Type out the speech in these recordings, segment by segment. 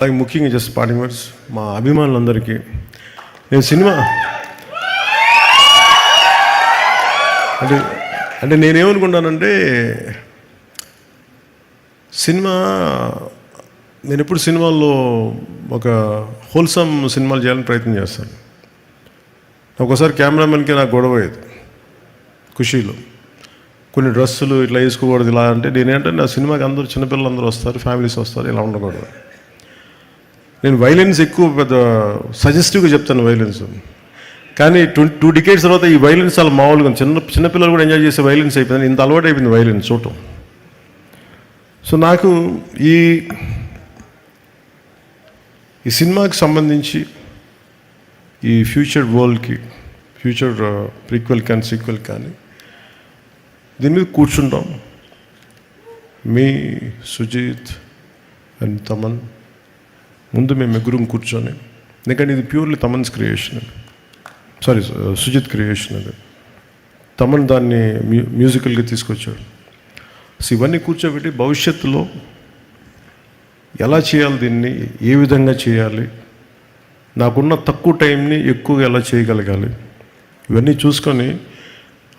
అలాగే ముఖ్యంగా just parting words మా అభిమానులందరికీ నేను సినిమా అంటే నేనేమనుకుంటానంటే సినిమా నేను ఎప్పుడు సినిమాల్లో ఒక హోల్సమ్ సినిమాలు చేయాలని ప్రయత్నం చేస్తాను. ఒకసారి కెమెరామెన్కి నాకు గొడవ అయ్యేది ఖుషీలో, కొన్ని డ్రెస్సులు ఇట్లా వేసుకోకూడదు ఇలా అంటే నేనేంటే నా సినిమాకి అందరూ చిన్నపిల్లలు అందరూ వస్తారు, ఫ్యామిలీస్ వస్తారు, ఇలా ఉండకూడదు. నేను వైలెన్స్ ఎక్కువ పెద్ద సజెస్టివ్గా చెప్తాను వైలెన్స్, కానీ 2 డికేడ్స్ తర్వాత ఈ వైలెన్స్ చాలా మామూలుగా చిన్నపిల్లలు కూడా ఎంజాయ్ చేసే వైలెన్స్ అయిపోయింది. ఇంత అలవాటు అయిపోయింది వైలెన్స్ చూడటం. సో నాకు ఈ సినిమాకి సంబంధించి ఈ ఫ్యూచర్ వరల్డ్కి, ఫ్యూచర్ ప్రీక్వెల్ కానీ సీక్వెల్ కానీ దీని మీద కూర్చుంటాం. మీ సుజిత్ అండ్ తమన్ ముందు మేము ముగ్గురం కూర్చొని, ఎందుకంటే ఇది purely Thaman's creation, Sujeeth creation. అది తమన్ దాన్ని మ్యూజికల్గా తీసుకొచ్చాడు. సో ఇవన్నీ కూర్చోబెట్టి భవిష్యత్తులో ఎలా చేయాలి, దీన్ని ఏ విధంగా చేయాలి, నాకున్న తక్కువ టైంని ఎక్కువగా ఎలా చేయగలగాలి, ఇవన్నీ చూసుకొని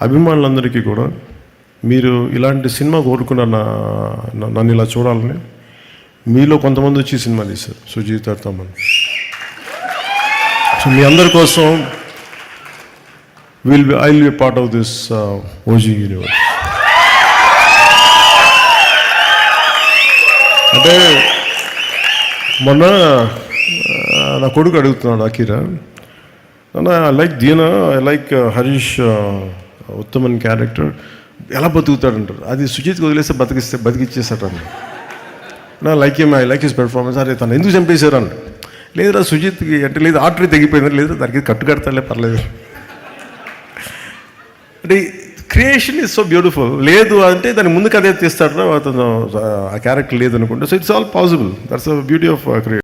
అభిమానులందరికీ కూడా మీరు ఇలాంటి సినిమా కోరుకున్న నన్ను ఇలా చూడాలని మీలో కొంతమంది వచ్చి సినిమా తీశారు, సుజిత్ తమన్. సో మీ అందరి కోసం I will be part of this OG universe. అంటే మొన్న నా కొడుకు అడుగుతున్నాడు Akira, I like Deena, I like Harish Uttaman character, ఎలా బతుకుతాడంటారు. అది సుజిత్కి వదిలేస్తే బతికిచ్చేస్తాడు. నా like I like his performance. అరే తను ఎందుకు చంపేశారు అన్న, లేదురా సుజిత్కి అంటే లేదు ఆర్టరీ తెగిపోయింది, లేదు దానికి కట్టు కడతాలే పర్లేదు అంటే క్రియేషన్ ఈజ్ సో బ్యూటిఫుల్. లేదు అంటే దాని ముందుకు అదే తీస్తాడు, అతను ఆ క్యారెక్టర్ లేదనుకుంటే. So it's all possible. That's the beauty of creation.